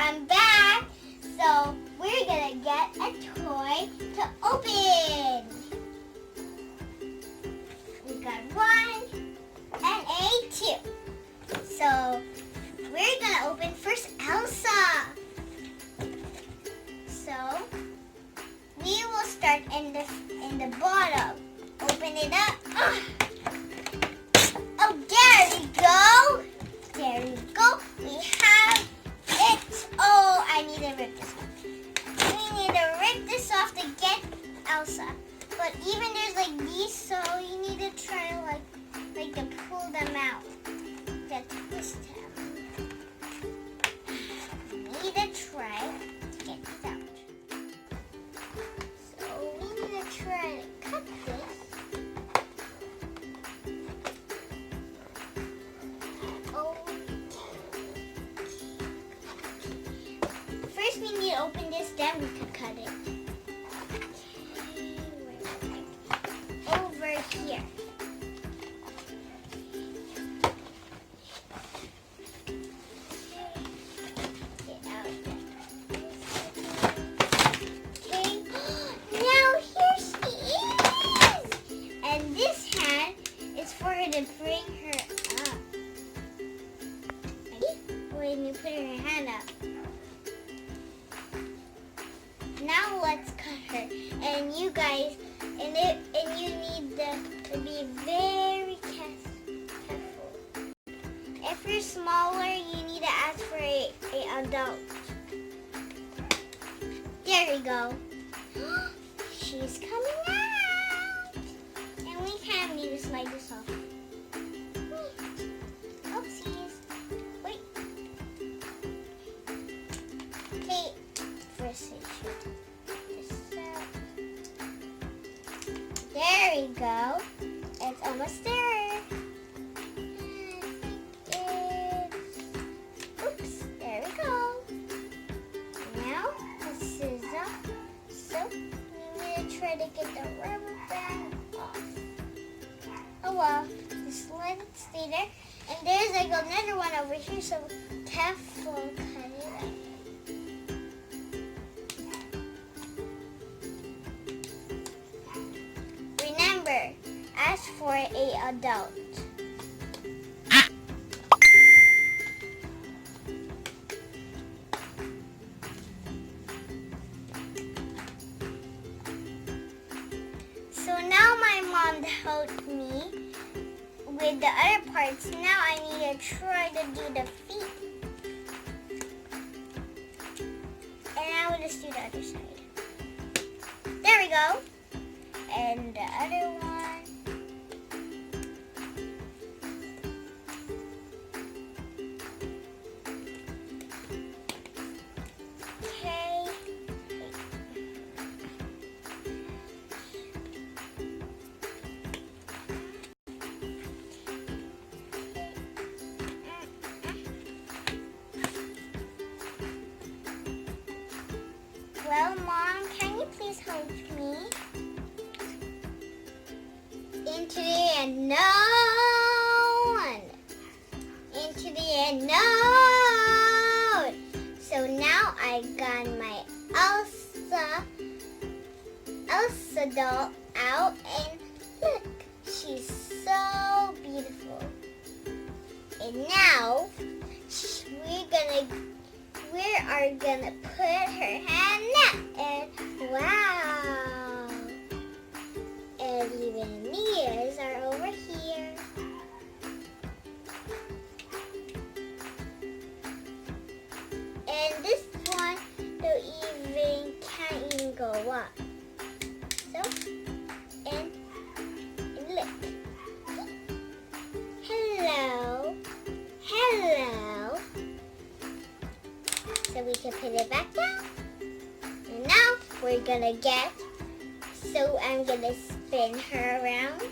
I'm back. So we're gonna get a toy to open. We got 1 and a 2. So we're gonna open first Elsa. So we will start in the bottom. Open it up. Oh, there we go. There we go. We have it. Oh, I need to rip this off. We need to rip this off to get Elsa. But even there's like these, so you need to try like to pull them out. To twist them. You need to try to get this out. So we need to try to cut this. First we need to open this, then we can cut it. Okay, over here. Get out there. Okay, now here she is! And this hand is for her to bring her up. When you put her hand up. Now let's cut her. And you guys, and you need to be very careful. If you're smaller, you need to ask for a adult. There we go. She's coming out. And we kind of need to slide this off. Oopsies. Wait. Okay. First I should this out. There we go. It's almost there. Oops, there we go. Now this is up. So we need to try to get the rubber band off. Oh well, just let it stay there. And there's like another one over here, so careful cut it out. Remember, ask for an adult. So now my mom helped me with the other parts. Now I need to try to do the feet. And I will just do the other side. There we go. And the other one. Okay. Well, Mom, can you please help me? Into the unknown. Into the unknown. So now I got my Elsa doll out, and look, she's so beautiful. And now we are gonna put her hand up, and wow. And even Mia's are over here. And this one can't even go up. So, and look. Hello. Hello. So we can put it back down. And now we're gonna so I'm gonna spin her around.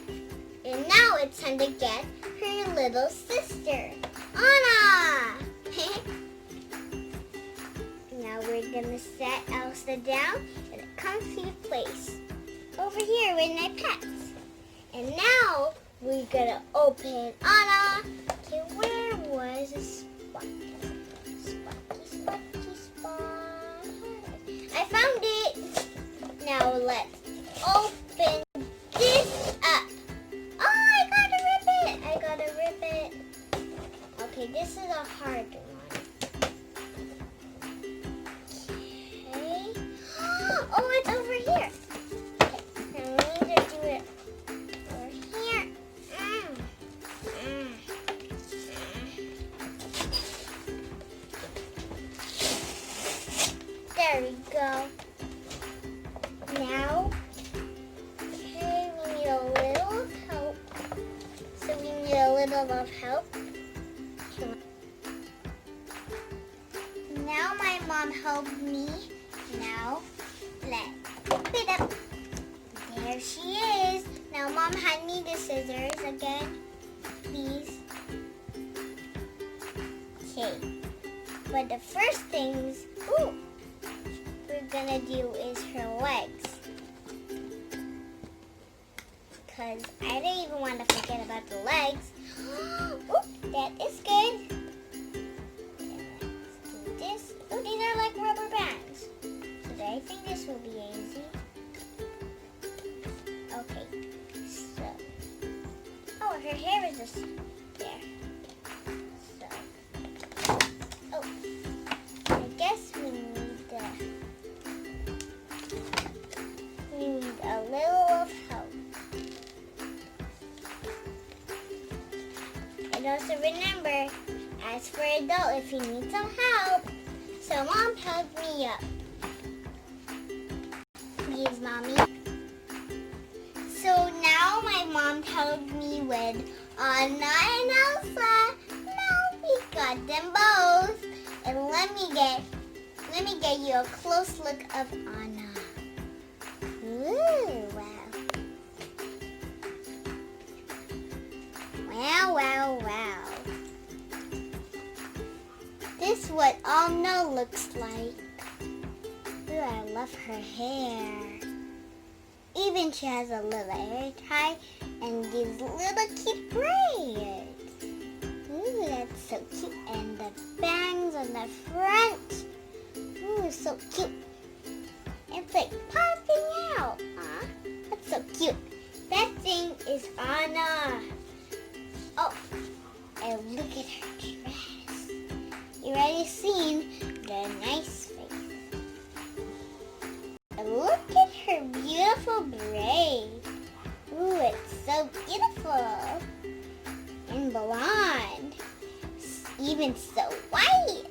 And now it's time to get her little sister, Anna. Now we're gonna set Elsa down in a comfy place over here with my pets. And now we're gonna open Anna. Okay, where was a Spotty? Spotty, Spotty, There we go. Now, okay, we need a little of help. So we need a little of help. Now my mom helped me. Now, let's whip it up. There she is. Now mom hand me the scissors again, please. Okay, but the first things we're gonna do is her legs. Because I don't even want to forget about the legs. That is good. Let's do this. Oh, these are like rubber bands. So I think this will be easy. Okay, so. Oh, her hair is just there. So. Oh, I guess we need a little of help. And also remember, ask for adult if you need some help. So mom helped me up. Please, mommy. So now my mom helped me with Anna and Elsa. Now we got them both. And let me get you a close look of Anna. Ooh, wow. Wow. This is what Anna looks like. Ooh, I love her hair. Even she has a little hair tie and these little cute braids. Ooh, that's so cute. And the bangs on the front. Ooh, so cute. It's like popping out. That's so cute. That thing is Anna. Oh, and look at her dress. You already seen the nice face. And look at her beautiful braid. Ooh, it's so beautiful. And blonde. Even so white.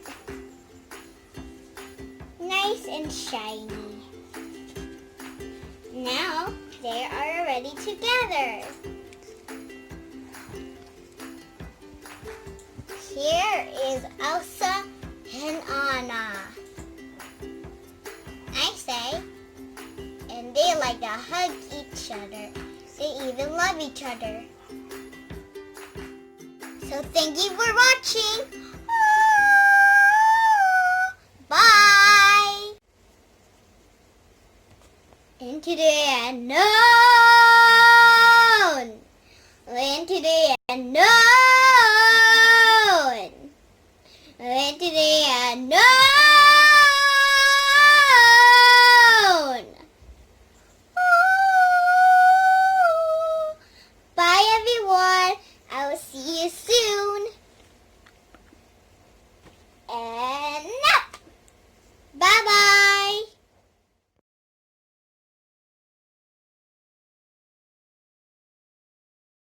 Nice and shiny. Now they are already together. Here is Elsa and Anna. I say, and they like to hug each other. They even love each other. So thank you for watching. Bye. Into the end. No.